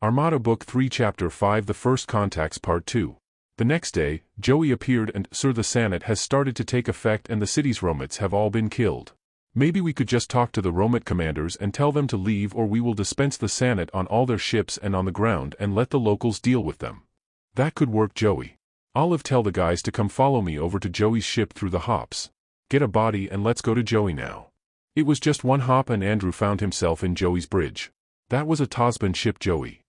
Armada Book 3 Chapter 5 The First Contacts Part 2. The next day, Joey appeared and, Sir, the Sanat has started to take effect and the city's Romits have all been killed. Maybe we could just talk to the Romit commanders and tell them to leave, or we will dispense the Sanat on all their ships and on the ground and let the locals deal with them. That could work, Joey. Olive, tell the guys to come follow me over to Joey's ship through the hops. Get a body and let's go to Joey now. It was just one hop and Andrew found himself in Joey's bridge. That was a Tasman ship, Joey.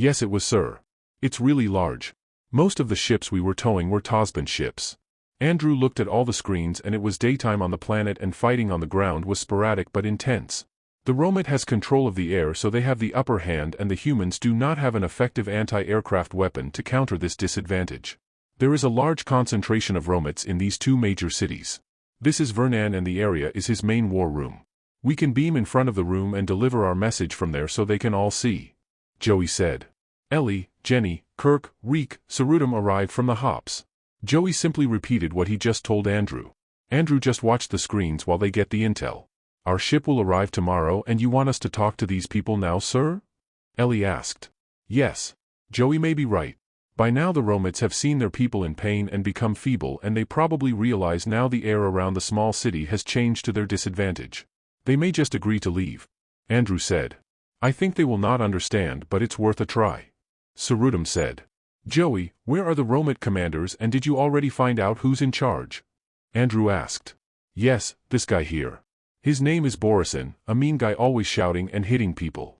Yes, it was, sir. It's really large. Most of the ships we were towing were Tasman ships. Andrew looked at all the screens and it was daytime on the planet and fighting on the ground was sporadic but intense. The Romit has control of the air, so they have the upper hand, and the humans do not have an effective anti-aircraft weapon to counter this disadvantage. There is a large concentration of Romits in these two major cities. This is Vernan and the area is his main war room. We can beam in front of the room and deliver our message from there so they can all see. Joey said. Ellie, Jenny, Kirk, Reek, Sarudam arrived from the hops. Joey simply repeated what he just told Andrew. Andrew just watched the screens while they get the intel. Our ship will arrive tomorrow and you want us to talk to these people now, sir? Ellie asked. Yes. Joey may be right. By now the Romits have seen their people in pain and become feeble, and they probably realize now the air around the small city has changed to their disadvantage. They may just agree to leave. Andrew said. I think they will not understand, but it's worth a try. Sarudam said. Joey, where are the Romit commanders and did you already find out who's in charge? Andrew asked. Yes, this guy here. His name is Borisin, a mean guy always shouting and hitting people.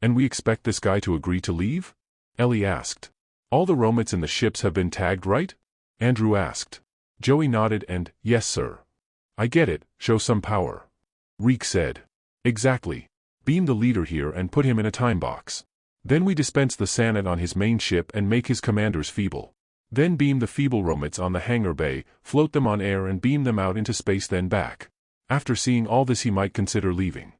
And we expect this guy to agree to leave? Ellie asked. All the Romits in the ships have been tagged, right? Andrew asked. Joey nodded and, yes, sir. I get it, show some power. Reek said. Exactly. Beam the leader here and put him in a time box. Then we dispense the Sanat on his main ship and make his commanders feeble. Then beam the feeble Romits on the hangar bay, float them on air and beam them out into space, then back. After seeing all this he might consider leaving.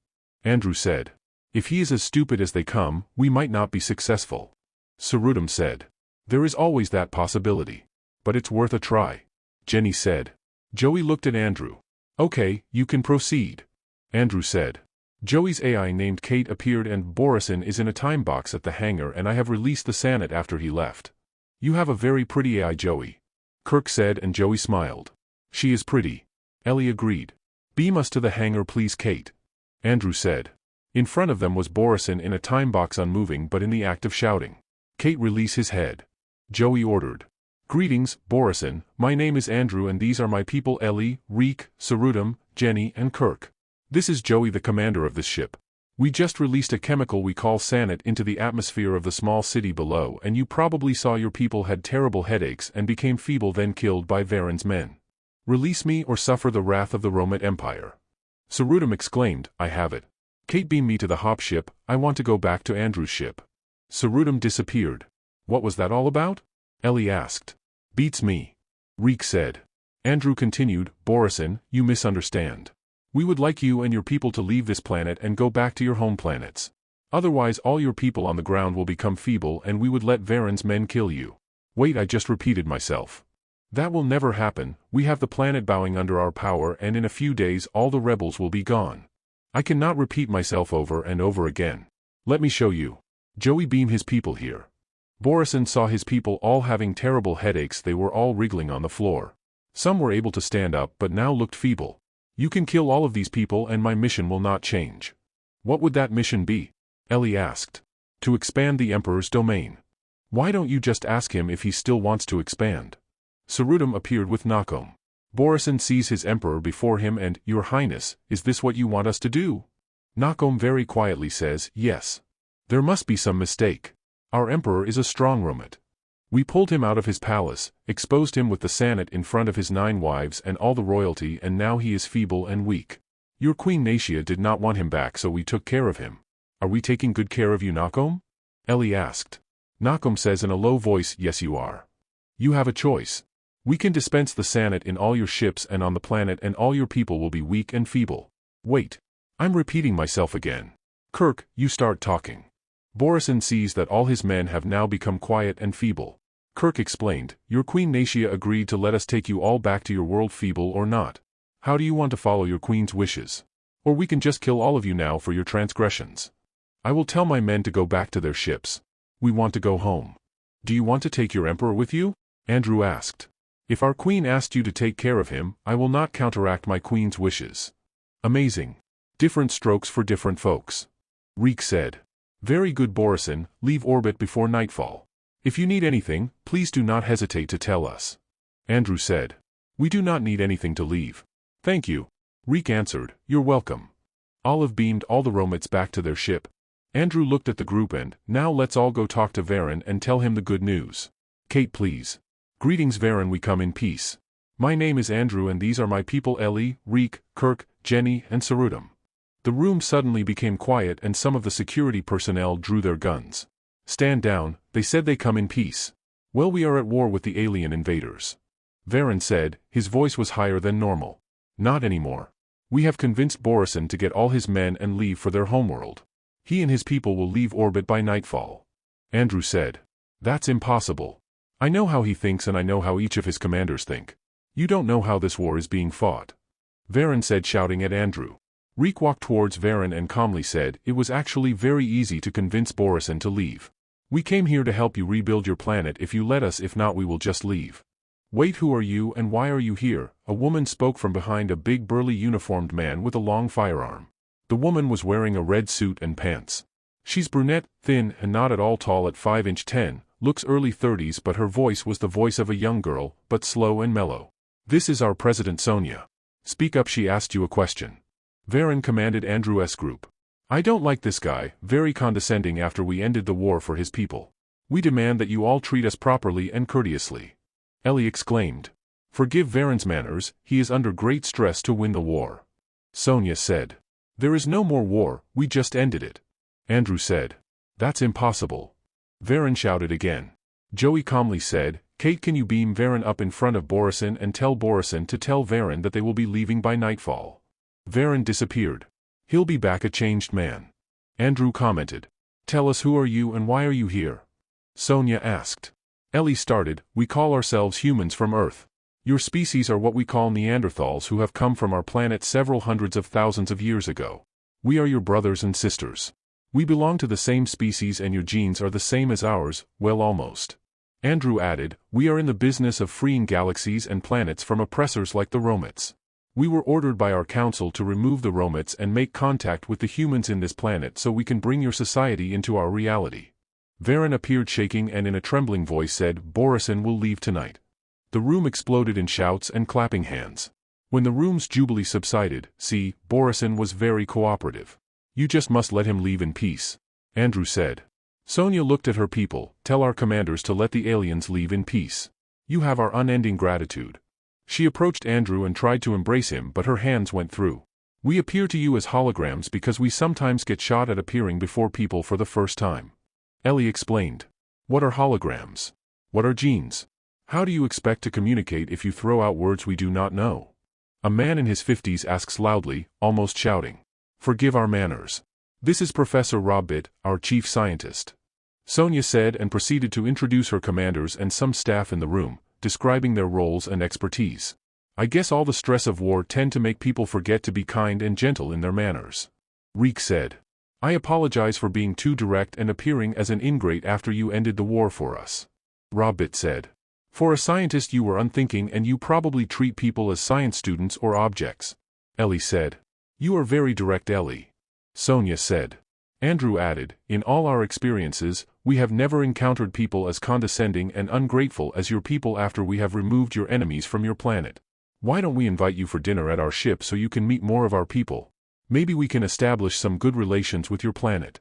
Andrew said. If he is as stupid as they come, we might not be successful. Sarudam said. There is always that possibility. But it's worth a try. Jenny said. Joey looked at Andrew. Okay, you can proceed. Andrew said. Joey's AI named Kate appeared and Borisin is in a time box at the hangar and I have released the Sanat after he left. You have a very pretty AI, Joey. Kirk said and Joey smiled. She is pretty. Ellie agreed. Beam us to the hangar, please, Kate. Andrew said. In front of them was Borisin in a time box, unmoving but in the act of shouting. Kate, release his head. Joey ordered. Greetings, Borisin, my name is Andrew and these are my people Ellie, Reek, Sarudam, Jenny and Kirk. This is Joey, the commander of this ship. We just released a chemical we call Sanat into the atmosphere of the small city below, and you probably saw your people had terrible headaches and became feeble, then killed by Varen's men. Release me or suffer the wrath of the Romit Empire. Sarudam exclaimed, I have it. Kate, beam me to the hop ship, I want to go back to Andrew's ship. Sarudam disappeared. What was that all about? Ellie asked. Beats me. Reek said. Andrew continued, Borisin, you misunderstand. We would like you and your people to leave this planet and go back to your home planets. Otherwise all your people on the ground will become feeble and we would let Varen's men kill you. Wait, I just repeated myself. That will never happen. We have the planet bowing under our power and in a few days all the rebels will be gone. I cannot repeat myself over and over again. Let me show you. Joey, beam his people here. Borisin saw his people all having terrible headaches. They were all wriggling on the floor. Some were able to stand up but now looked feeble. You can kill all of these people and my mission will not change. What would that mission be? Ellie asked. To expand the Emperor's domain. Why don't you just ask him if he still wants to expand? Sarudam appeared with Nakom. Borisin sees his Emperor before him and, Your Highness, is this what you want us to do? Nakom very quietly says, yes. There must be some mistake. Our Emperor is a strong Romit. We pulled him out of his palace, exposed him with the Sanat in front of his 9 wives and all the royalty, and now he is feeble and weak. Your Queen Natia did not want him back, so we took care of him. Are we taking good care of you, Nakom? Ellie asked. Nakom says in a low voice, yes you are. You have a choice. We can dispense the Sanat in all your ships and on the planet and all your people will be weak and feeble. Wait. I'm repeating myself again. Kirk, you start talking. Borisin sees that all his men have now become quiet and feeble. Kirk explained, Your Queen Natia agreed to let us take you all back to your world, feeble or not. How do you want to follow your queen's wishes? Or we can just kill all of you now for your transgressions. I will tell my men to go back to their ships. We want to go home. Do you want to take your emperor with you? Andrew asked. If our queen asked you to take care of him, I will not counteract my queen's wishes. Amazing. Different strokes for different folks. Reek said. Very good, Borisin, leave orbit before nightfall. If you need anything, please do not hesitate to tell us. Andrew said. We do not need anything to leave. Thank you. Reek answered, you're welcome. Olive beamed all the Romets back to their ship. Andrew looked at the group and, now let's all go talk to Varen and tell him the good news. Kate, please. Greetings, Varen, we come in peace. My name is Andrew and these are my people Ellie, Reek, Kirk, Jenny, and Sarudam. The room suddenly became quiet and some of the security personnel drew their guns. Stand down, they said they come in peace. Well, we are at war with the alien invaders. Varen said, his voice was higher than normal. Not anymore. We have convinced Borisin to get all his men and leave for their homeworld. He and his people will leave orbit by nightfall. Andrew said. That's impossible. I know how he thinks and I know how each of his commanders think. You don't know how this war is being fought. Varen said, shouting at Andrew. Reek walked towards Varen and calmly said, it was actually very easy to convince Borisin to leave. We came here to help you rebuild your planet if you let us, if not we will just leave. Wait, who are you and why are you here? A woman spoke from behind a big burly uniformed man with a long firearm. The woman was wearing a red suit and pants. She's brunette, thin, and not at all tall at 5'10", looks early 30s, but her voice was the voice of a young girl, but slow and mellow. This is our President Sonia. Speak up, she asked you a question. Varen commanded Andrew's group. I don't like this guy, very condescending after we ended the war for his people. We demand that you all treat us properly and courteously. Ellie exclaimed. Forgive Varen's manners, he is under great stress to win the war. Sonia said. There is no more war, we just ended it. Andrew said. That's impossible. Varen shouted again. Joey calmly said, Kate, can you beam Varen up in front of Borisin and tell Borisin to tell Varen that they will be leaving by nightfall. Varen disappeared. He'll be back a changed man. Andrew commented. Tell us, who are you and why are you here? Sonia asked. Ellie started, we call ourselves humans from Earth. Your species are what we call Neanderthals, who have come from our planet several hundreds of thousands of years ago. We are your brothers and sisters. We belong to the same species and your genes are the same as ours, well, almost. Andrew added, we are in the business of freeing galaxies and planets from oppressors like the Romets. We were ordered by our council to remove the Romets and make contact with the humans in this planet so we can bring your society into our reality. Varen appeared shaking and in a trembling voice said, Borisin will leave tonight. The room exploded in shouts and clapping hands. When the room's jubilee subsided, see, Borisin was very cooperative. You just must let him leave in peace. Andrew said. Sonia looked at her people, tell our commanders to let the aliens leave in peace. You have our unending gratitude. She approached Andrew and tried to embrace him, but her hands went through. We appear to you as holograms because we sometimes get shot at appearing before people for the first time. Ellie explained. What are holograms? What are genes? How do you expect to communicate if you throw out words we do not know? A man in his 50s asks loudly, almost shouting. Forgive our manners. This is Professor Robbit, our chief scientist. Sonia said and proceeded to introduce her commanders and some staff in the room, describing their roles and expertise. I guess all the stress of war tend to make people forget to be kind and gentle in their manners. Reek said. I apologize for being too direct and appearing as an ingrate after you ended the war for us. Robbit said. For a scientist you were unthinking and you probably treat people as science students or objects. Ellie said. You are very direct, Ellie. Sonia said. Andrew added, in all our experiences, we have never encountered people as condescending and ungrateful as your people after we have removed your enemies from your planet. Why don't we invite you for dinner at our ship so you can meet more of our people? Maybe we can establish some good relations with your planet.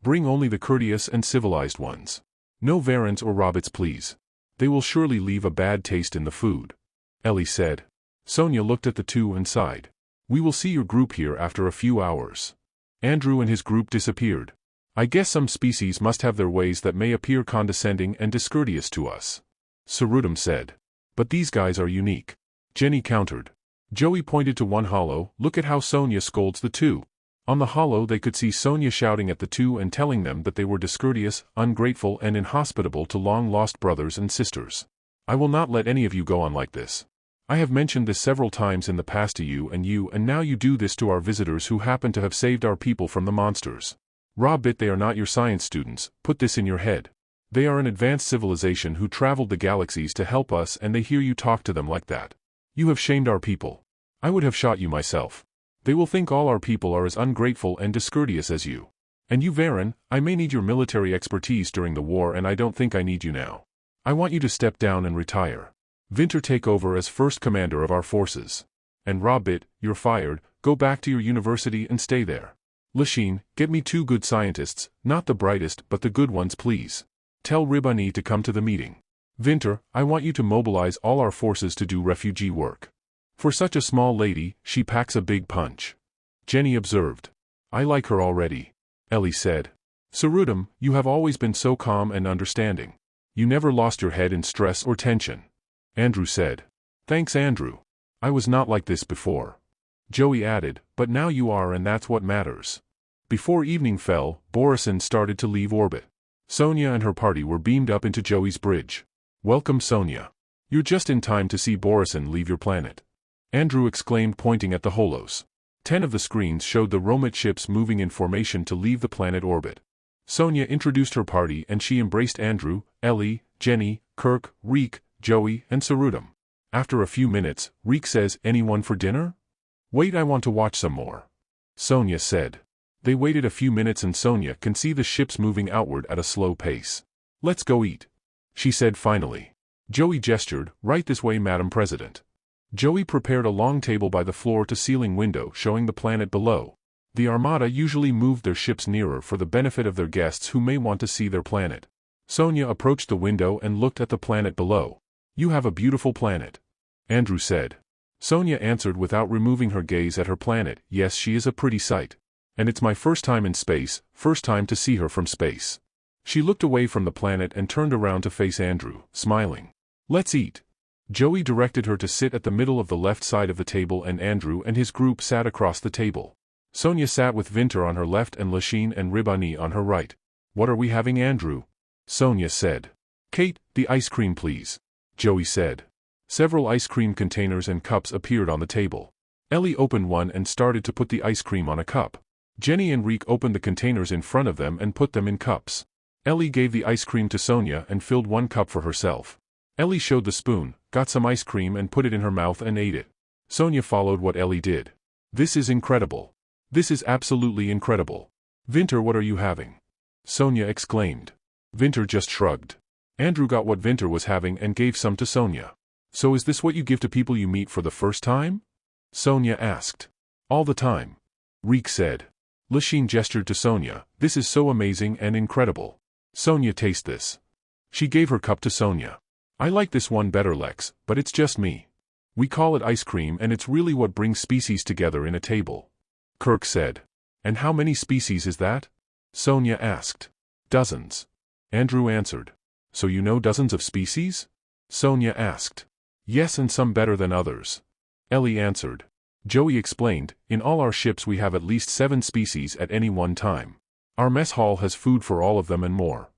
Bring only the courteous and civilized ones. No Varens or Robbits, please. They will surely leave a bad taste in the food. Ellie said. Sonia looked at the two and sighed. We will see your group here after a few hours. Andrew and his group disappeared. I guess some species must have their ways that may appear condescending and discourteous to us. Sarudam said. But these guys are unique. Jenny countered. Joey pointed to one hollow, look at how Sonia scolds the two. On the hollow they could see Sonia shouting at the two and telling them that they were discourteous, ungrateful and inhospitable to long-lost brothers and sisters. I will not let any of you go on like this. I have mentioned this several times in the past to you and now you do this to our visitors who happen to have saved our people from the monsters. Robbit, they are not your science students, put this in your head. They are an advanced civilization who traveled the galaxies to help us, and they hear you talk to them like that. You have shamed our people. I would have shot you myself. They will think all our people are as ungrateful and discourteous as you. And you, Varen, I may need your military expertise during the war, and I don't think I need you now. I want you to step down and retire. Vinter, take over as first commander of our forces. And Robbit, you're fired, go back to your university and stay there. Lasheen, get me 2 good scientists, not the brightest but the good ones please. Tell Ribani to come to the meeting. Vinter, I want you to mobilize all our forces to do refugee work. For such a small lady, she packs a big punch. Jenny observed. I like her already. Ellie said. Sarudam, you have always been so calm and understanding. You never lost your head in stress or tension. Andrew said. Thanks, Andrew. I was not like this before. Joey added, but now you are, and that's what matters. Before evening fell, Borisin started to leave orbit. Sonia and her party were beamed up into Joey's bridge. Welcome, Sonia. You're just in time to see Borisin leave your planet. Andrew exclaimed, pointing at the holos. 10 of the screens showed the Romit ships moving in formation to leave the planet orbit. Sonia introduced her party and she embraced Andrew, Ellie, Jenny, Kirk, Reek, Joey, and Sarudam. After a few minutes, Reek says, anyone for dinner? Wait, I want to watch some more. Sonia said. They waited a few minutes and Sonia can see the ships moving outward at a slow pace. Let's go eat, she said finally. Joey gestured, right this way, Madam President. Joey prepared a long table by the floor-to-ceiling window showing the planet below. The Armada usually moved their ships nearer for the benefit of their guests who may want to see their planet. Sonia approached the window and looked at the planet below. You have a beautiful planet, Andrew said. Sonia answered without removing her gaze at her planet, yes, she is a pretty sight. And it's my first time in space, first time to see her from space. She looked away from the planet and turned around to face Andrew, smiling. Let's eat. Joey directed her to sit at the middle of the left side of the table and Andrew and his group sat across the table. Sonia sat with Vinter on her left and Lasheen and Ribani on her right. What are we having, Andrew? Sonia said. Kate, the ice cream please, Joey said. Several ice cream containers and cups appeared on the table. Ellie opened one and started to put the ice cream on a cup. Jenny and Reek opened the containers in front of them and put them in cups. Ellie gave the ice cream to Sonia and filled one cup for herself. Ellie showed the spoon, got some ice cream and put it in her mouth and ate it. Sonia followed what Ellie did. This is incredible. This is absolutely incredible. Vinter, what are you having? Sonia exclaimed. Vinter just shrugged. Andrew got what Vinter was having and gave some to Sonia. So is this what you give to people you meet for the first time? Sonia asked. All the time, Reek said. Lasheen gestured to Sonia. This is so amazing and incredible. Sonia, taste this. She gave her cup to Sonia. I like this one better, Lex, but it's just me. We call it ice cream and it's really what brings species together in a table. Kirk said. And how many species is that? Sonia asked. Dozens. Andrew answered. So you know dozens of species? Sonia asked. Yes, and some better than others. Ellie answered. Joey explained, in all our ships we have at least 7 species at any one time. Our mess hall has food for all of them and more.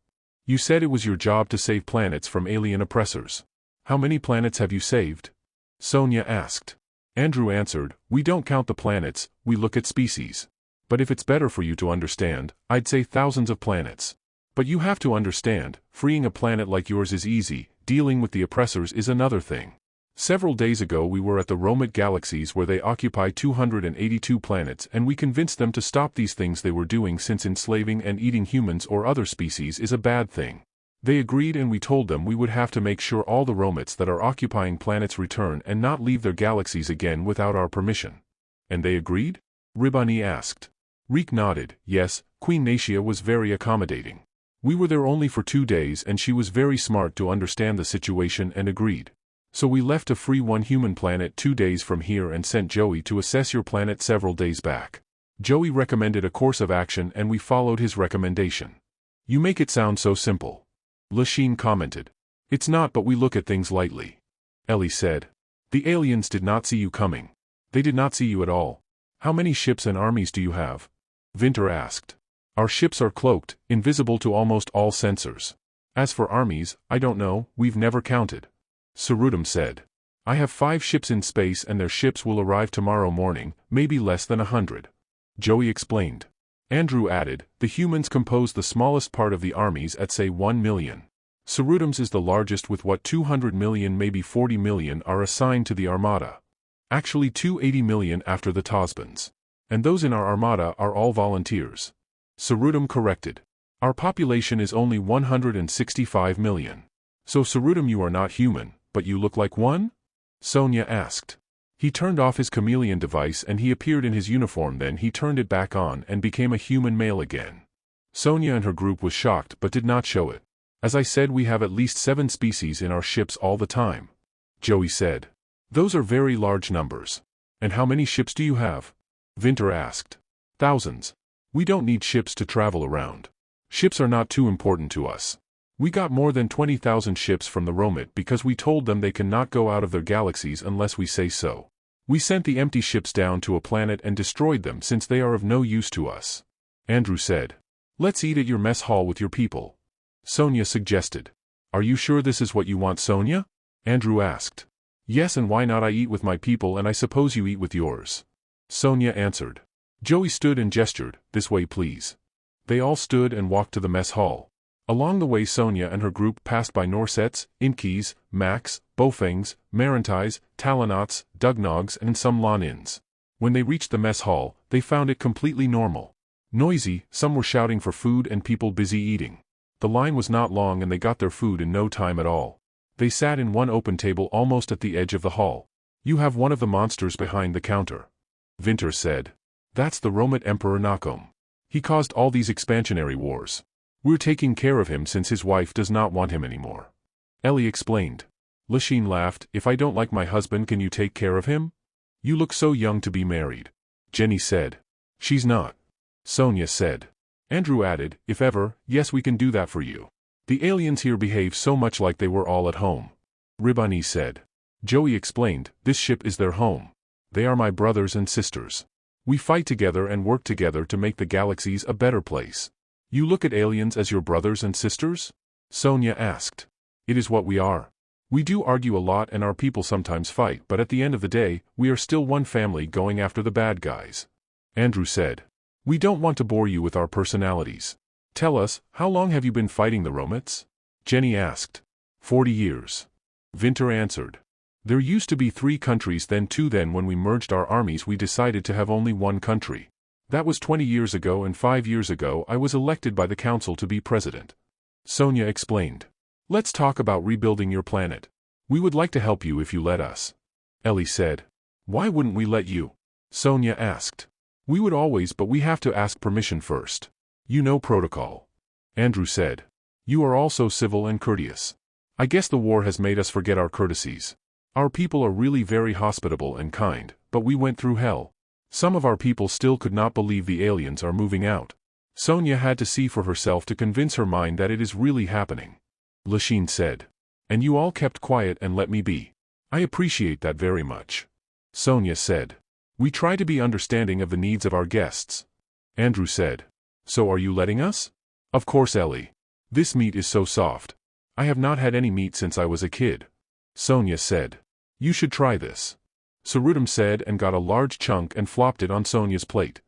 You said it was your job to save planets from alien oppressors. How many planets have you saved? Sonia asked. Andrew answered, we don't count the planets, we look at species. But if it's better for you to understand, I'd say thousands of planets. But you have to understand, freeing a planet like yours is easy, dealing with the oppressors is another thing. Several days ago we were at the Romit galaxies where they occupy 282 planets and we convinced them to stop these things they were doing since enslaving and eating humans or other species is a bad thing. They agreed and we told them we would have to make sure all the Romits that are occupying planets return and not leave their galaxies again without our permission. And they agreed? Ribani asked. Reek nodded, yes, Queen Natia was very accommodating. We were there only for 2 days and she was very smart to understand the situation and agreed. So we left to free one human planet 2 days from here and sent Joey to assess your planet several days back. Joey recommended a course of action and we followed his recommendation. You make it sound so simple. Lasheen commented. It's not, but we look at things lightly. Ellie said. The aliens did not see you coming. They did not see you at all. How many ships and armies do you have? Vinter asked. Our ships are cloaked, invisible to almost all sensors. As for armies, I don't know, we've never counted. Sarudam said. I have 5 ships in space and their ships will arrive tomorrow morning, maybe less than 100. Joey explained. Andrew added, the humans compose the smallest part of the armies at say 1 million. Cerudum's is the largest with what 200 million maybe 40 million are assigned to the Armada. Actually 280 million after the Tosbans. And those in our Armada are all volunteers. Cerudum corrected. Our population is only 165 million. So Cerudum, you are not human, but you look like one? Sonia asked. He turned off his chameleon device and he appeared in his uniform, then he turned it back on and became a human male again. Sonia and her group was shocked but did not show it. As I said, we have at least 7 species in our ships all the time. Joey said. Those are very large numbers. And how many ships do you have? Vinter asked. Thousands. We don't need ships to travel around. Ships are not too important to us. We got more than 20,000 ships from the Romit because we told them they cannot go out of their galaxies unless we say so. We sent the empty ships down to a planet and destroyed them since they are of no use to us. Andrew said. Let's eat at your mess hall with your people. Sonia suggested. Are you sure this is what you want, Sonia? Andrew asked. Yes, and why not? I eat with my people and I suppose you eat with yours. Sonia answered. Joey stood and gestured, this way please. They all stood and walked to the mess hall. Along the way Sonia and her group passed by Norsets, Inkis, Max, Bofengs, Marantais, Talonauts, Dugnogs and some Lonins. When they reached the mess hall, they found it completely normal. Noisy, some were shouting for food and people busy eating. The line was not long and they got their food in no time at all. They sat in one open table almost at the edge of the hall. You have one of the monsters behind the counter. Vinter said. That's the Romit Emperor Nakom. He caused all these expansionary wars. We're taking care of him since his wife does not want him anymore. Ellie explained. Lachine laughed. If I don't like my husband, can you take care of him? You look so young to be married. Jenny said. She's not. Sonia said. Andrew added, if ever, yes, we can do that for you. The aliens here behave so much like they were all at home. Ribani said. Joey explained, this ship is their home. They are my brothers and sisters. We fight together and work together to make the galaxies a better place. You look at aliens as your brothers and sisters? Sonia asked. It is what we are. We do argue a lot and our people sometimes fight, but at the end of the day, we are still one family going after the bad guys. Andrew said. We don't want to bore you with our personalities. Tell us, how long have you been fighting the Romits? Jenny asked. 40 years. Vinter answered. There used to be 3 countries, then 2. Then when we merged our armies we decided to have only 1 country. That was 20 years ago, and 5 years ago I was elected by the council to be president. Sonia explained. Let's talk about rebuilding your planet. We would like to help you if you let us. Ellie said. Why wouldn't we let you? Sonia asked. We would always, but we have to ask permission first. You know protocol. Andrew said. You are all so civil and courteous. I guess the war has made us forget our courtesies. Our people are really very hospitable and kind, but we went through hell. Some of our people still could not believe the aliens are moving out. Sonia had to see for herself to convince her mind that it is really happening. Lachine said. And you all kept quiet and let me be. I appreciate that very much. Sonia said. We try to be understanding of the needs of our guests. Andrew said. So are you letting us? Of course, Ellie. This meat is so soft. I have not had any meat since I was a kid. Sonia said. You should try this. Cerudum said and got a large chunk and flopped it on Sonia's plate.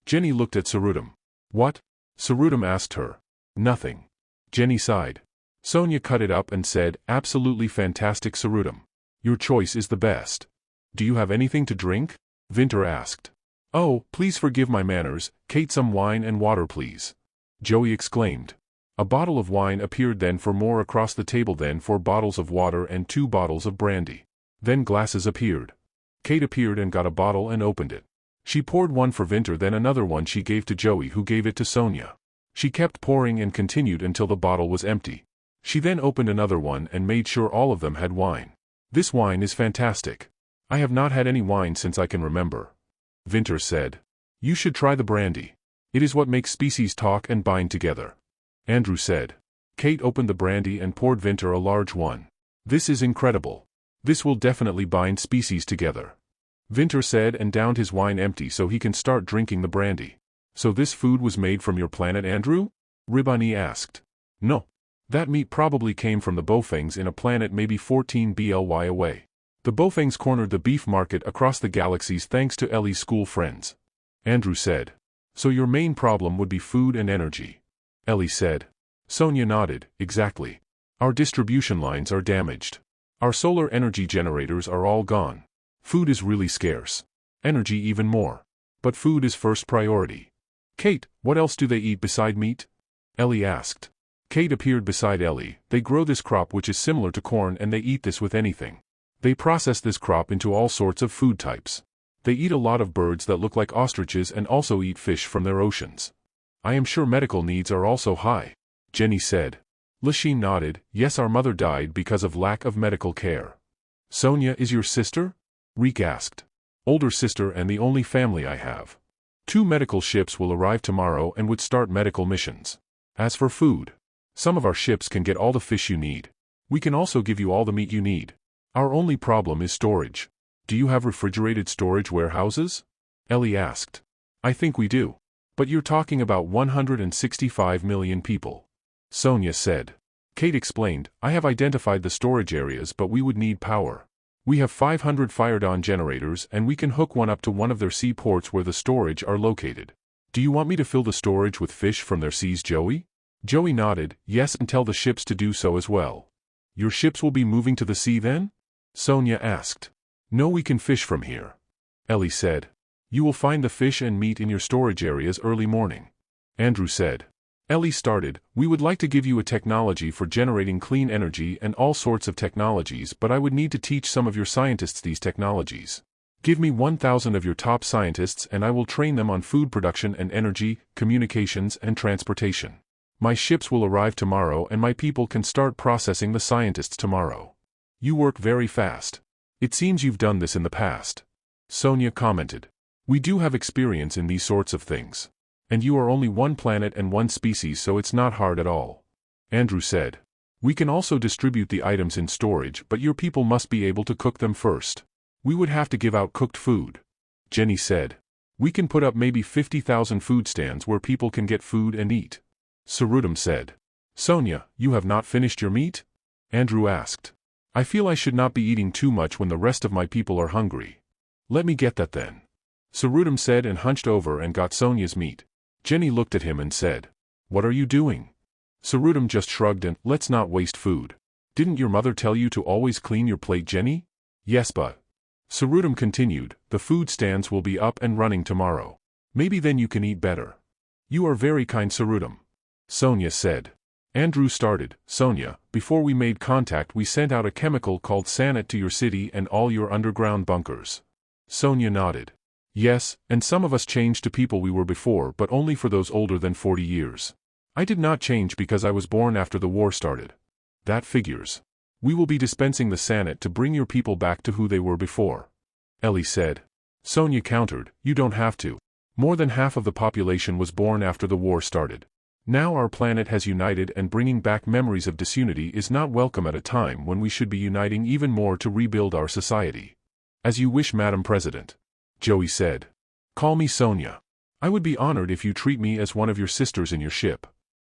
Jenny looked at Cerudum. What? Cerudum asked her. Nothing. Jenny sighed. Sonia cut it up and said, absolutely fantastic, Cerudum. Your choice is the best. Do you have anything to drink? Vinter asked. Oh, please forgive my manners, Kate, some wine and water please. Joey exclaimed. A bottle of wine appeared, then 4 more across the table, then 4 bottles of water and 2 bottles of brandy. Then glasses appeared. Kate appeared and got a bottle and opened it. She poured one for Vinter, then another one she gave to Joey, who gave it to Sonia. She kept pouring and continued until the bottle was empty. She then opened another one and made sure all of them had wine. This wine is fantastic. I have not had any wine since I can remember. Vinter said. You should try the brandy. It is what makes species talk and bind together. Andrew said. Kate opened the brandy and poured Vinter a large one. This is incredible. This will definitely bind species together. Vinter said and downed his wine empty so he can start drinking the brandy. So this food was made from your planet, Andrew? Ribani asked. No. That meat probably came from the Bofengs in a planet maybe 14 BLY away. The Bofengs cornered the beef market across the galaxies thanks to Ellie's school friends. Andrew said. So your main problem would be food and energy. Ellie said. Sonia nodded, exactly. Our distribution lines are damaged. Our solar energy generators are all gone. Food is really scarce. Energy even more. But food is first priority. Kate, what else do they eat beside meat? Ellie asked. Kate appeared beside Ellie. They grow this crop which is similar to corn and they eat this with anything. They process this crop into all sorts of food types. They eat a lot of birds that look like ostriches and also eat fish from their oceans. I am sure medical needs are also high, Jenny said. Lachine nodded. Yes, our mother died because of lack of medical care. Sonia is your sister? Reek asked. Older sister and the only family I have. 2 medical ships will arrive tomorrow and would start medical missions. As for food, some of our ships can get all the fish you need. We can also give you all the meat you need. Our only problem is storage. Do you have refrigerated storage warehouses? Ellie asked. I think we do. But you're talking about 165 million people. Sonia said. Kate explained, I have identified the storage areas but we would need power. We have 500 fired-on generators and we can hook one up to one of their seaports where the storage are located. Do you want me to fill the storage with fish from their seas, Joey? Joey nodded, yes, and tell the ships to do so as well. Your ships will be moving to the sea then? Sonia asked. No, we can fish from here. Ellie said. You will find the fish and meat in your storage areas early morning. Andrew said. Ellie started, we would like to give you a technology for generating clean energy and all sorts of technologies, but I would need to teach some of your scientists these technologies. Give me 1,000 of your top scientists and I will train them on food production and energy, communications and transportation. My ships will arrive tomorrow and my people can start processing the scientists tomorrow. You work very fast. It seems you've done this in the past. Sonia commented. We do have experience in these sorts of things. And you are only one planet and one species, so it's not hard at all. Andrew said. We can also distribute the items in storage, but your people must be able to cook them first. We would have to give out cooked food. Jenny said. We can put up maybe 50,000 food stands where people can get food and eat. Sarudam said. Sonia, you have not finished your meat? Andrew asked. I feel I should not be eating too much when the rest of my people are hungry. Let me get that then. Sarudam said and hunched over and got Sonia's meat. Jenny looked at him and said, What are you doing? Sarudam just shrugged and, let's not waste food. Didn't your mother tell you to always clean your plate, Jenny? Yes, but. Sarudam continued, the food stands will be up and running tomorrow. Maybe then you can eat better. You are very kind, Sarudam. Sonia said. Andrew started, Sonia, before we made contact we sent out a chemical called Sanat to your city and all your underground bunkers. Sonia nodded. Yes, and some of us changed to people we were before, but only for those older than 40 years. I did not change because I was born after the war started. That figures. We will be dispensing the Sanat to bring your people back to who they were before. Ellie said. Sonia countered, you don't have to. More than half of the population was born after the war started. Now our planet has united and bringing back memories of disunity is not welcome at a time when we should be uniting even more to rebuild our society. As you wish, Madam President. Joey said. Call me Sonia. I would be honored if you treat me as one of your sisters in your ship.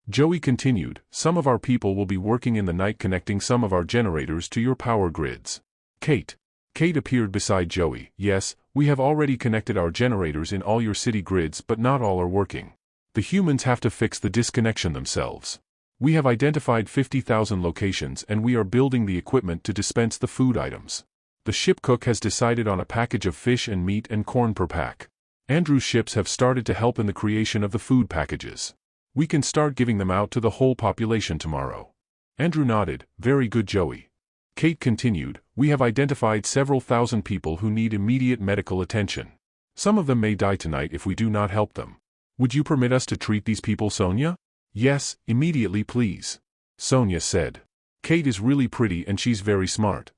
Joey continued, some of our people will be working in the night connecting some of our generators to your power grids. Kate appeared beside Joey. Yes, we have already connected our generators in all your city grids but not all are working. The humans have to fix the disconnection themselves. We have identified 50,000 locations and we are building the equipment to dispense the food items. The ship cook has decided on a package of fish and meat and corn per pack. Andrew's ships have started to help in the creation of the food packages. We can start giving them out to the whole population tomorrow. Andrew nodded, very good, Joey. Kate continued, we have identified several thousand people who need immediate medical attention. Some of them may die tonight if we do not help them. Would you permit us to treat these people, Sonia? Yes, immediately please. Sonia said. Kate is really pretty and she's very smart.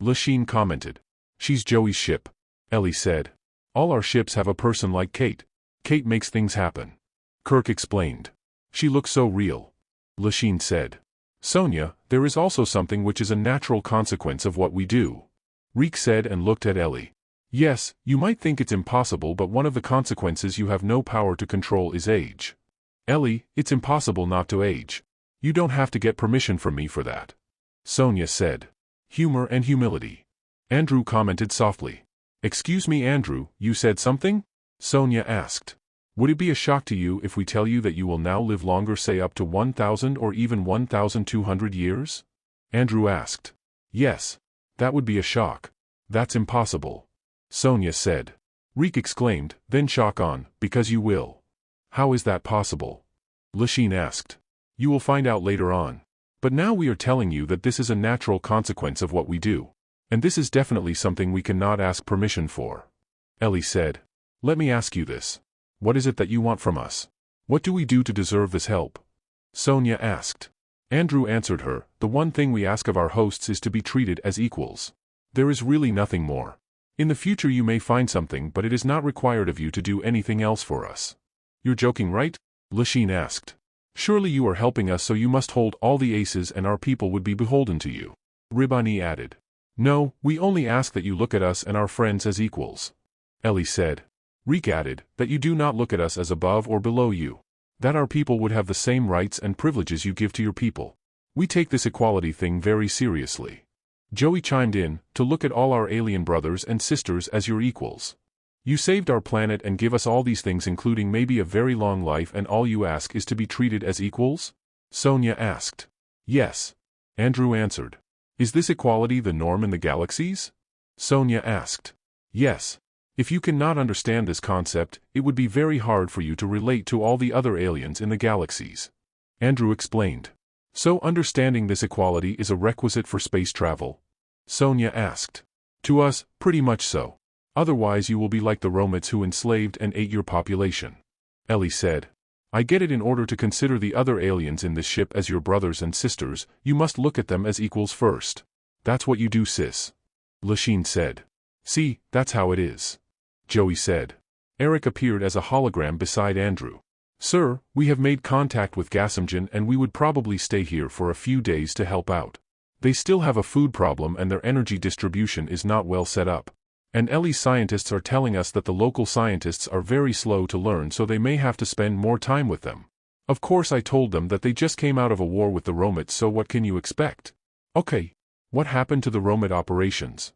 Lachine commented. She's Joey's ship. Ellie said. All our ships have a person like Kate. Kate makes things happen. Kirk explained. She looks so real. Lachine said. Sonia, there is also something which is a natural consequence of what we do. Reek said and looked at Ellie. Yes, you might think it's impossible, but one of the consequences you have no power to control is age. Ellie, it's impossible not to age. You don't have to get permission from me for that. Sonia said. Humor and humility. Andrew commented softly. Excuse me, Andrew, you said something? Sonia asked. Would it be a shock to you if we tell you that you will now live longer, say up to 1,000 or even 1,200 years? Andrew asked. Yes. That would be a shock. That's impossible. Sonia said. Reek exclaimed, then shock on, because you will. How is that possible? Lachine asked. You will find out later on. But now we are telling you that this is a natural consequence of what we do. And this is definitely something we cannot ask permission for. Ellie said. Let me ask you this. What is it that you want from us? What do we do to deserve this help? Sonia asked. Andrew answered her, the one thing we ask of our hosts is to be treated as equals. There is really nothing more. In the future you may find something, but it is not required of you to do anything else for us. You're joking, right? Lachine asked. Surely you are helping us, so you must hold all the aces and our people would be beholden to you. Ribani added. No, we only ask that you look at us and our friends as equals. Ellie said. Reek added, that you do not look at us as above or below you. That our people would have the same rights and privileges you give to your people. We take this equality thing very seriously. Joey chimed in, to look at all our alien brothers and sisters as your equals. You saved our planet and give us all these things, including maybe a very long life, and all you ask is to be treated as equals? Sonia asked. Yes. Andrew answered. Is this equality the norm in the galaxies? Sonia asked. Yes. If you cannot understand this concept, it would be very hard for you to relate to all the other aliens in the galaxies. Andrew explained. So understanding this equality is a requisite for space travel? Sonia asked. To us, pretty much so. Otherwise you will be like the Romits who enslaved and ate your population. Ellie said. I get it. In order to consider the other aliens in this ship as your brothers and sisters, you must look at them as equals first. That's what you do, sis. Lachine said. See, that's how it is. Joey said. Eric appeared as a hologram beside Andrew. Sir, we have made contact with Gasimgen and we would probably stay here for a few days to help out. They still have a food problem and their energy distribution is not well set up. And Ellie's scientists are telling us that the local scientists are very slow to learn, so they may have to spend more time with them. Of course I told them that they just came out of a war with the Romits, so what can you expect? Okay. What happened to the Romit operations?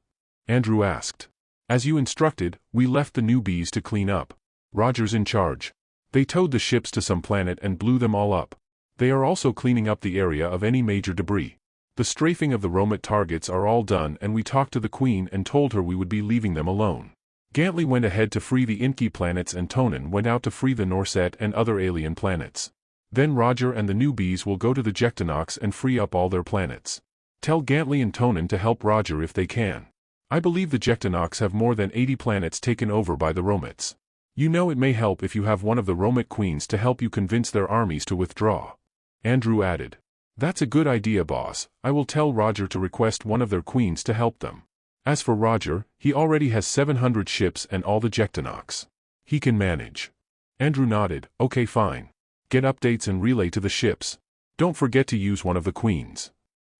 Andrew asked. As you instructed, we left the newbies to clean up. Roger's in charge. They towed the ships to some planet and blew them all up. They are also cleaning up the area of any major debris. The strafing of the Romit targets are all done, and we talked to the Queen and told her we would be leaving them alone. Gantley went ahead to free the Inky planets and Tonin went out to free the Norset and other alien planets. Then Roger and the newbies will go to the Jectinox and free up all their planets. Tell Gantley and Tonin to help Roger if they can. I believe the Jectinox have more than 80 planets taken over by the Romits. You know, it may help if you have one of the Romit queens to help you convince their armies to withdraw. Andrew added. That's a good idea, boss. I will tell Roger to request one of their queens to help them. As for Roger, he already has 700 ships and all the Jectinox. He can manage. Andrew nodded. Okay, fine. Get updates and relay to the ships. Don't forget to use one of the queens.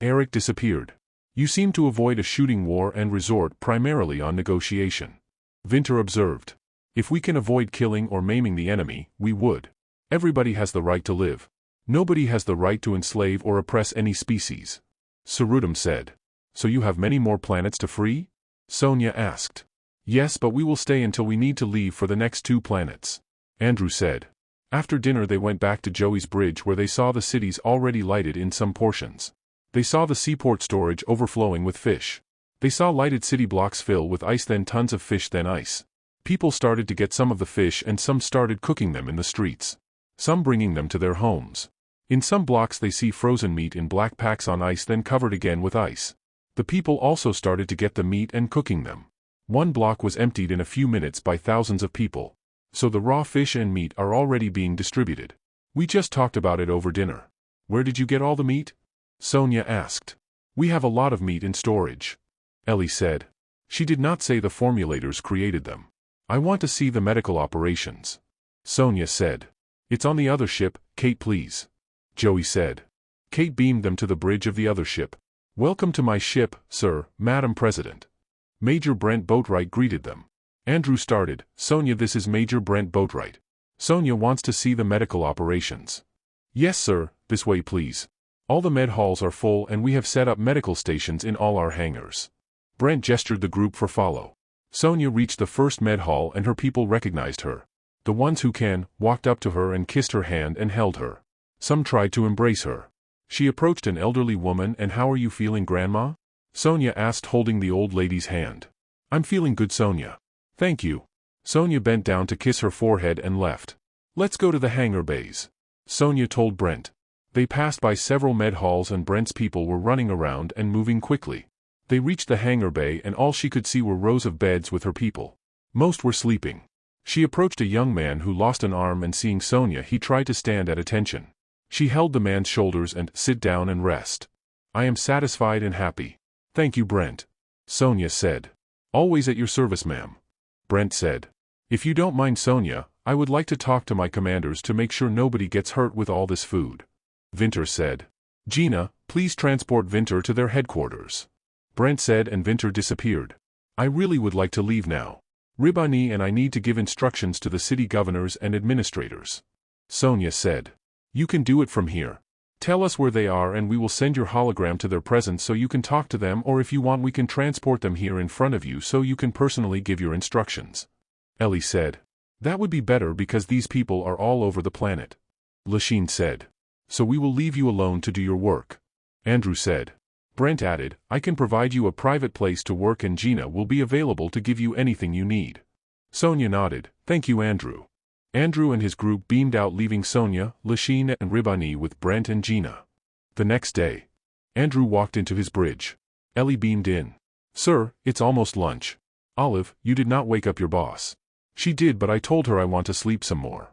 Eric disappeared. You seem to avoid a shooting war and resort primarily on negotiation. Vinter observed. If we can avoid killing or maiming the enemy, we would. Everybody has the right to live. Nobody has the right to enslave or oppress any species. Sarudam said. So you have many more planets to free? Sonia asked. Yes, but we will stay until we need to leave for the next 2 planets. Andrew said. After dinner they went back to Joey's bridge, where they saw the cities already lighted in some portions. They saw the seaport storage overflowing with fish. They saw lighted city blocks fill with ice, then tons of fish, then ice. People started to get some of the fish and some started cooking them in the streets. Some bringing them to their homes. In some blocks they see frozen meat in black packs on ice, then covered again with ice. The people also started to get the meat and cooking them. One block was emptied in a few minutes by thousands of people. So the raw fish and meat are already being distributed. We just talked about it over dinner. Where did you get all the meat? Sonia asked. We have a lot of meat in storage. Ellie said. She did not say the formulators created them. I want to see the medical operations. Sonia said. It's on the other ship, Kate, please. Joey said. Kate beamed them to the bridge of the other ship. Welcome to my ship, sir, Madam President. Major Brent Boatwright greeted them. Andrew started. Sonia, this is Major Brent Boatwright. Sonia wants to see the medical operations. Yes, sir, this way please. All the med halls are full and we have set up medical stations in all our hangars. Brent gestured the group for follow. Sonia reached the first med hall and her people recognized her. The ones who can, walked up to her and kissed her hand and held her. Some tried to embrace her. She approached an elderly woman. And how are you feeling, Grandma? Sonia asked, holding the old lady's hand. I'm feeling good, Sonia. Thank you. Sonia bent down to kiss her forehead and left. Let's go to the hangar bays, Sonia told Brent. They passed by several med halls and Brent's people were running around and moving quickly. They reached the hangar bay and all she could see were rows of beds with her people. Most were sleeping. She approached a young man who lost an arm and seeing Sonia he tried to stand at attention. She held the man's shoulders and, sit down and rest. I am satisfied and happy. Thank you, Brent, Sonia said. Always at your service, ma'am, Brent said. If you don't mind, Sonia, I would like to talk to my commanders to make sure nobody gets hurt with all this food, Vinter said. Gina, please transport Vinter to their headquarters, Brent said, and Vinter disappeared. I really would like to leave now. Ribani and I need to give instructions to the city governors and administrators, Sonia said. You can do it from here. Tell us where they are and we will send your hologram to their presence so you can talk to them, or if you want we can transport them here in front of you so you can personally give your instructions, Ellie said. That would be better because these people are all over the planet, Lachine said. So we will leave you alone to do your work, Andrew said. Brent added, I can provide you a private place to work and Gina will be available to give you anything you need. Sonia nodded. Thank you, Andrew. Andrew and his group beamed out, leaving Sonia, Lachine and Ribani with Brent and Gina. The next day, Andrew walked into his bridge. Ellie beamed in. Sir, it's almost lunch. Olive, you did not wake up your boss. She did, but I told her I want to sleep some more.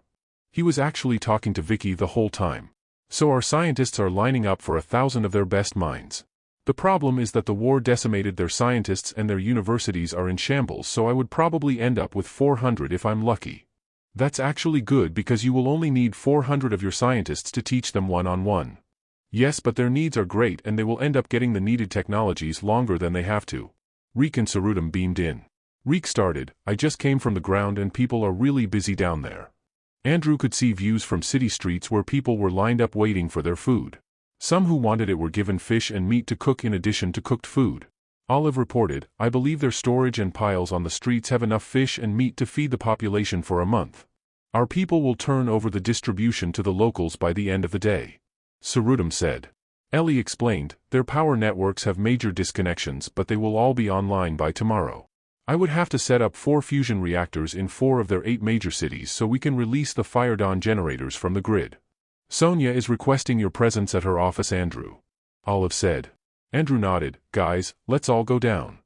He was actually talking to Vicky the whole time. So our scientists are lining up for 1,000 of their best minds. The problem is that the war decimated their scientists and their universities are in shambles, so I would probably end up with 400 if I'm lucky. That's actually good because you will only need 400 of your scientists to teach them one-on-one. Yes, but their needs are great and they will end up getting the needed technologies longer than they have to. Reek and Sarudam beamed in. Reek started, I just came from the ground and people are really busy down there. Andrew could see views from city streets where people were lined up waiting for their food. Some who wanted it were given fish and meat to cook in addition to cooked food. Olive reported, I believe their storage and piles on the streets have enough fish and meat to feed the population for a month. Our people will turn over the distribution to the locals by the end of the day, Sarudam said. Ellie explained, their power networks have major disconnections but they will all be online by tomorrow. I would have to set up 4 fusion reactors in 4 of their 8 major cities so we can release the Fire Dawn generators from the grid. Sonia is requesting your presence at her office, Andrew, Olive said. Andrew nodded. Guys, let's all go down.